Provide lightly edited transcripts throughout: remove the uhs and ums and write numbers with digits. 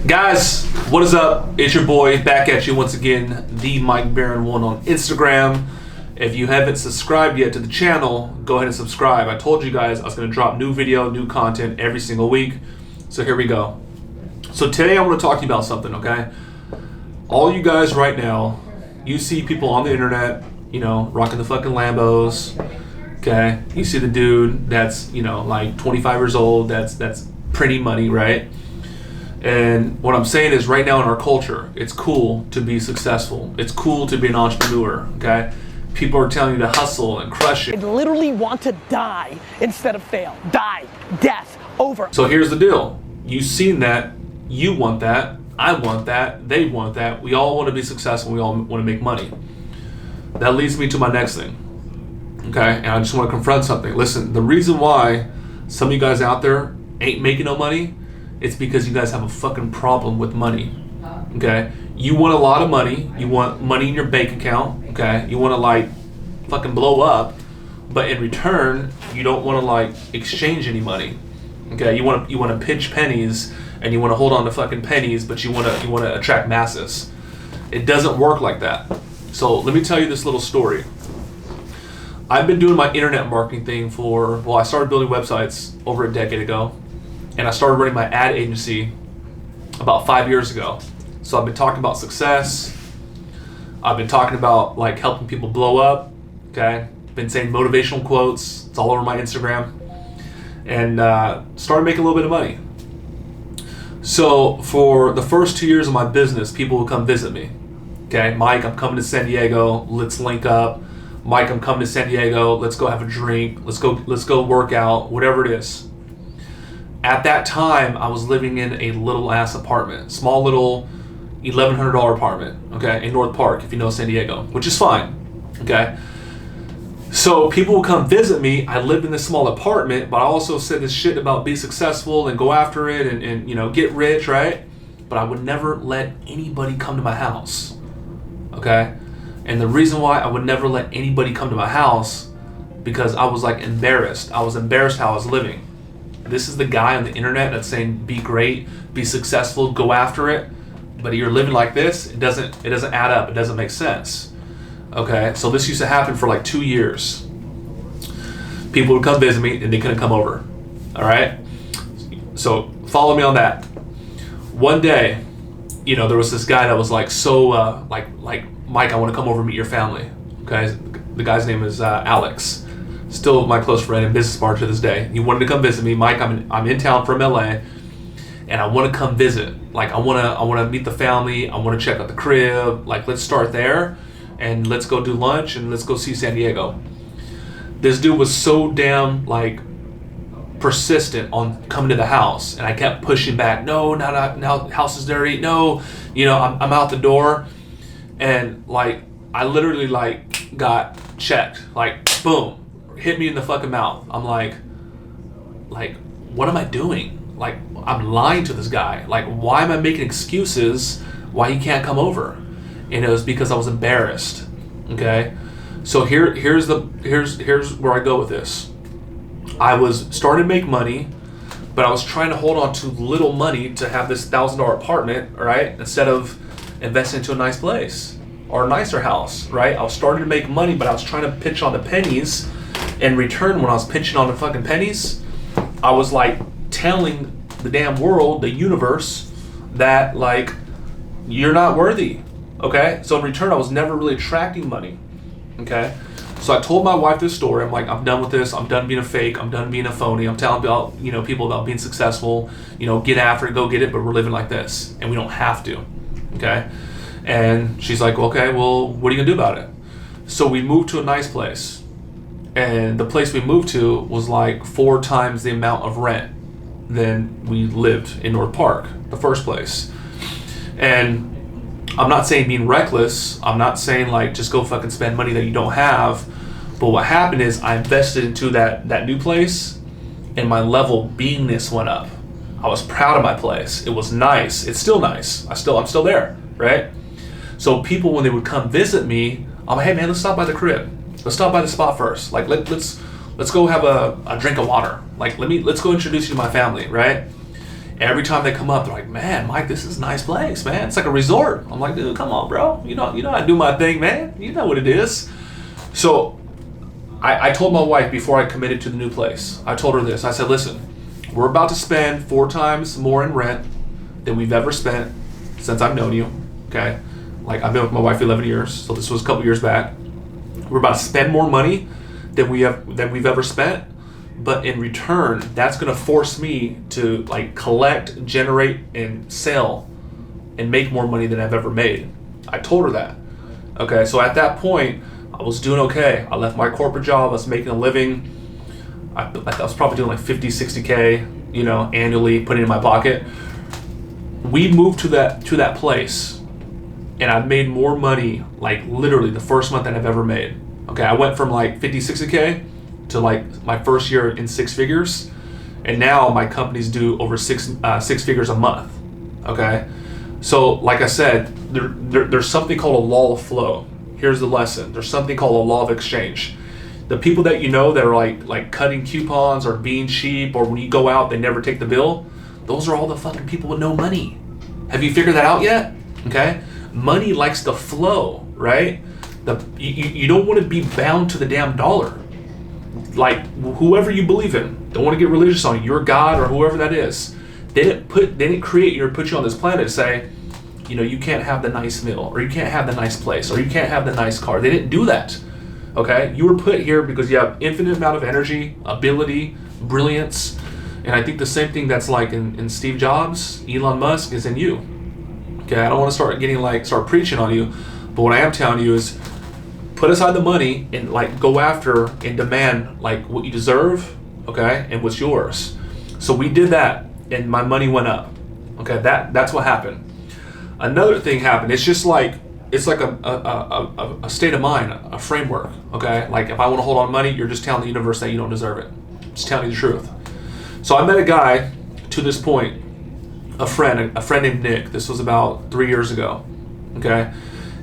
Guys, what is up? It's your boy back at you once again, the Mike Barron 1 on Instagram. If you haven't subscribed yet to the channel, go ahead and subscribe. I told you guys I was going to drop new video, new content every single week. So here we go. So today I want to talk to you about something, okay? All you guys right now, you see people on the internet, you know, rocking the fucking Lambos, okay? You see the dude that's, you know, like 25 years old, that's pretty money, right? And what I'm saying is right now in our culture, it's cool to be successful. It's cool to be an entrepreneur, okay? People are telling you to hustle and crush it. I literally want to die instead of fail. Die, death, over. So here's the deal. You've seen that, you want that, I want that, they want that. We all want to be successful, we all want to make money. That leads me to my next thing, okay? And I just want to confront something. Listen, the reason why some of you guys out there ain't making no money, it's because you guys have a fucking problem with money, okay? You want a lot of money, you want money in your bank account, okay? You want to like fucking blow up, but in return, you don't want to like exchange any money, okay? You want to pinch pennies and you want to hold on to fucking pennies, but you want to attract masses. It doesn't work like that. So let me tell you this little story. I've been doing my internet marketing thing I started building websites over a decade ago. And I started running my ad agency about 5 years ago. So I've been talking about success. I've been talking about like helping people blow up. Okay, been saying motivational quotes. It's all over my Instagram. And started making a little bit of money. So for the first 2 years of my business, people would come visit me. Okay, Mike, I'm coming to San Diego. Let's link up. Mike, I'm coming to San Diego. Let's go have a drink. Let's go work out. Whatever it is. At that time, I was living in a little ass apartment, small little $1,100 apartment, okay, in North Park, if you know San Diego, which is fine, okay? So people would come visit me. I lived in this small apartment, but I also said this shit about be successful and go after it and you know, get rich, right? But I would never let anybody come to my house, okay? And the reason why I would never let anybody come to my house, because I was like embarrassed. I was embarrassed how I was living. This is the guy on the internet that's saying be great, be successful, go after it, but you're living like this. It doesn't add up. It doesn't make sense. Okay, so this used to happen for like 2 years. People would come visit me and they couldn't come over. All right, so follow me on that. One day, you know, there was this guy that was like so like Mike, I want to come over and meet your family. Okay, the guy's name is Alex. Still my close friend and business partner to this day. He wanted to come visit me. Mike, I'm in town from LA, and I want to come visit. Like I want to meet the family. I want to check out the crib. Like let's start there, and let's go do lunch and let's go see San Diego. This dude was so damn like persistent on coming to the house, and I kept pushing back. No, now house is dirty. No, you know I'm out the door, and like I literally like got checked. Like boom. Hit me in the fucking mouth. I'm like, what am I doing? Like, I'm lying to this guy. Like, why am I making excuses why he can't come over? And it was because I was embarrassed. Okay, so here's where I go with this. I was starting to make money, but I was trying to hold on to little money to have this $1,000 apartment, right? Instead of investing into a nice place or a nicer house, right? I was starting to make money, but I was trying to pitch on the pennies. In return, when I was pinching on the fucking pennies, I was like telling the damn world, the universe, that like you're not worthy. Okay, so in return, I was never really attracting money. Okay, so I told my wife this story. I'm like, I'm done with this. I'm done being a fake. I'm done being a phony. I'm telling about people about being successful. You know, get after it, go get it. But we're living like this, and we don't have to. Okay, and she's like, okay, well, what are you gonna do about it? So we moved to a nice place. And the place we moved to was like 4 times the amount of rent than we lived in North Park, the first place. And I'm not saying being reckless. I'm not saying like just go fucking spend money that you don't have. But what happened is I invested into that new place, and my level of beingness went up. I was proud of my place. It was nice. It's still nice. I'm still there, right? So people, when they would come visit me, I'm like, hey man, let's stop by the crib. Let's stop by the spot first. Like let's go have a drink of water. Like let's go introduce you to my family, right? Every time they come up, they're like, man, Mike, this is a nice place, man. It's like a resort. I'm like, dude, come on, bro. You know how to do my thing, man. You know what it is. So I told my wife before I committed to the new place, I told her this. I said, listen, we're about to spend 4 times more in rent than we've ever spent since I've known you, okay? Like, I've been with my wife 11 years, so this was a couple years back. We're about to spend more money than we've ever spent, but in return, that's gonna force me to like collect, generate, and sell and make more money than I've ever made. I told her that. Okay, so at that point, I was doing okay. I left my corporate job, I was making a living. I was probably doing like 50, 60K, annually, putting it in my pocket. We moved to that place, and I made more money, like literally the first month that I've ever made. Okay, I went from like 50, 60K to like my first year in 6 figures, and now my companies do over six figures a month. Okay, so like I said, there's something called a law of flow. Here's the lesson. There's something called a law of exchange. The people that you know that are like cutting coupons or being cheap, or when you go out they never take the bill, those are all the fucking people with no money. Have you figured that out yet? Okay, money likes to flow, right? You don't want to be bound to the damn dollar. Like whoever you believe in, don't want to get religious on you, your God or whoever that is. They didn't create you or put you on this planet to say, you can't have the nice meal, or you can't have the nice place, or you can't have the nice car. They didn't do that. Okay, you were put here because you have infinite amount of energy, ability, brilliance, and I think the same thing that's like in Steve Jobs, Elon Musk is in you. Okay, I don't want to start preaching on you, but what I am telling you is, put aside the money and like go after and demand like what you deserve, okay, and what's yours. So we did that, and my money went up. Okay, that's what happened. Another thing happened. It's just like a state of mind, a framework. Okay, like if I want to hold on money, you're just telling the universe that you don't deserve it. Just telling you the truth. So I met a guy to this point, a friend named Nick. This was about 3 years ago. Okay,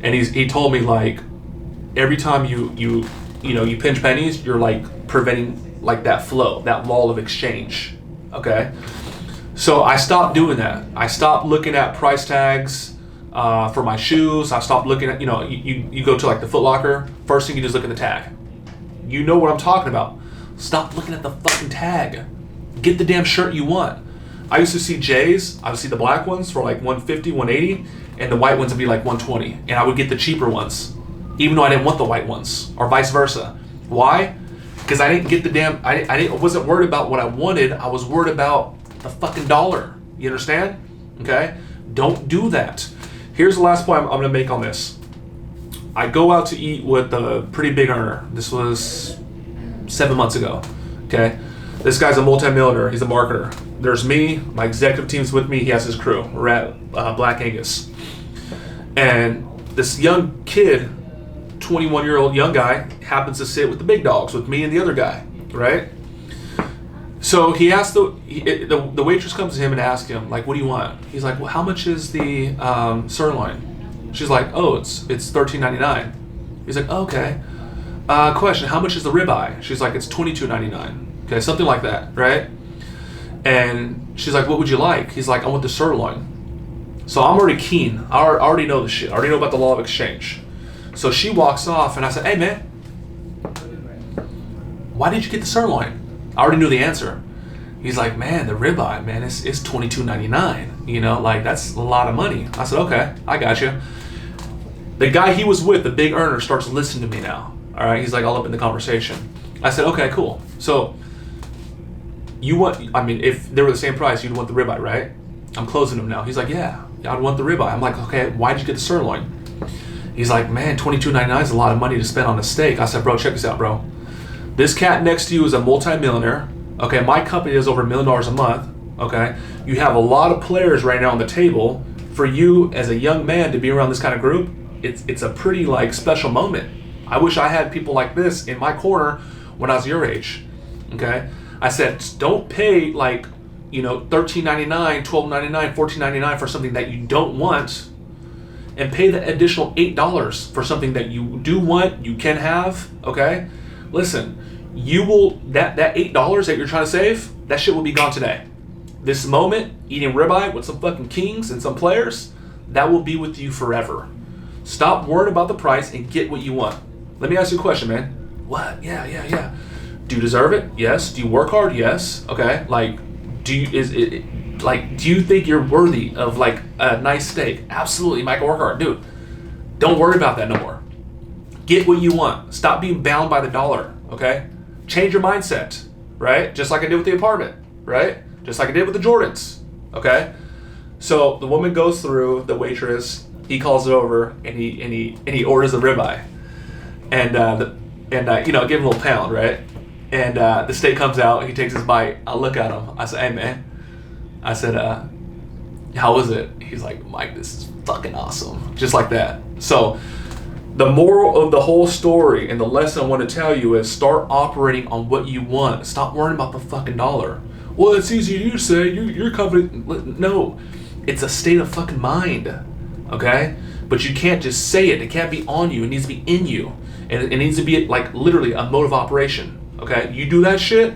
and he told me like, every time you pinch pennies, you're like preventing like that flow, that law of exchange. Okay, so I stopped doing that. I stopped looking at price tags for my shoes. I stopped looking at, you go to like the Foot Locker, first thing you do is look at the tag. You know what I'm talking about. Stop looking at the fucking tag. Get the damn shirt you want. I used to see J's, I would see the black ones for like 150, 180, and the white ones would be like 120, and I would get the cheaper ones, even though I didn't want the white ones, or vice versa. Why? Because I didn't get the damn, I wasn't worried about what I wanted, I was worried about the fucking dollar. You understand? Okay? Don't do that. Here's the last point I'm going to make on this. I go out to eat with a pretty big earner. This was 7 months ago. Okay? This guy's a multi-millionaire. He's a marketer. There's me, my executive team's with me, he has his crew. We're at Black Angus. And this young kid, 21-year-old young guy, happens to sit with the big dogs, with me and the other guy, right? So he asked the waitress comes to him and asks him, like, what do you want? He's like, well, how much is the sirloin? She's like, oh, it's $13.99. He's like, oh, okay. Question, how much is the ribeye? She's like, it's $22.99. Okay, something like that, right? And she's like, what would you like? He's like, I want the sirloin. So I'm already keen. I already know the shit. I already know about the law of exchange. So she walks off, and I said, hey, man, why did you get the sirloin? I already knew the answer. He's like, man, the ribeye, man, it's $22.99. Like, that's a lot of money. I said, okay, I got you. The guy he was with, the big earner, starts listening to me now. All right, he's like all up in the conversation. I said, okay, cool. So if they were the same price, you'd want the ribeye, right? I'm closing him now. He's like, yeah, I'd want the ribeye. I'm like, okay, why'd you get the sirloin? He's like, man, $22.99 is a lot of money to spend on a steak. I said, bro, check this out, bro. This cat next to you is a multi-millionaire. Okay, my company does over $1 million a month. Okay, you have a lot of players right now on the table. For you as a young man to be around this kind of group, it's a pretty like special moment. I wish I had people like this in my corner when I was your age. Okay, I said, don't pay like, $13.99, $12.99, $14.99 for something that you don't want, and pay the additional $8 for something that you do want, you can have. Okay, listen, you will that $8 that you're trying to save, that shit will be gone today. this moment, eating ribeye with some fucking kings and some players, that will be with you forever. Stop worrying about the price and get what you want. Let me ask you a question, man. What? Yeah. Do you deserve it? Yes. Do you work hard? Yes. Okay. Like, do you think you're worthy of like a nice steak? Absolutely. Michael, work hard, dude. Don't worry about that no more. Get what you want. Stop being bound by the dollar. Okay. Change your mindset. Right. Just like I did with the apartment. Right. Just like I did with the Jordans. Okay. So the woman goes through, the waitress. He calls it over and he orders a ribeye, and give him a little pound, right? And the steak comes out. He takes his bite. I look at him. I said, "Hey man," I said, "How was it?" He's like, "Mike, this is fucking awesome," just like that. So the moral of the whole story and the lesson I want to tell you is start operating on what you want. Stop worrying about the fucking dollar. Well, it's easy to say. Your company. No, it's a state of fucking mind. Okay? But you can't just say it. It can't be on you. It needs to be in you. And it needs to be like literally a mode of operation. Okay? You do that shit,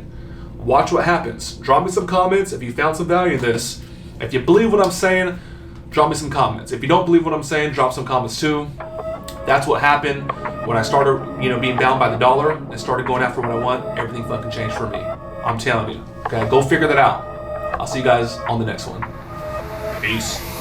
watch what happens. Drop me some comments if you found some value in this. If you believe what I'm saying, drop me some comments. If you don't believe what I'm saying, drop some comments too. That's what happened when I started, being bound by the dollar and started going after what I want. Everything fucking changed for me. I'm telling you. Okay? Go figure that out. I'll see you guys on the next one. Peace.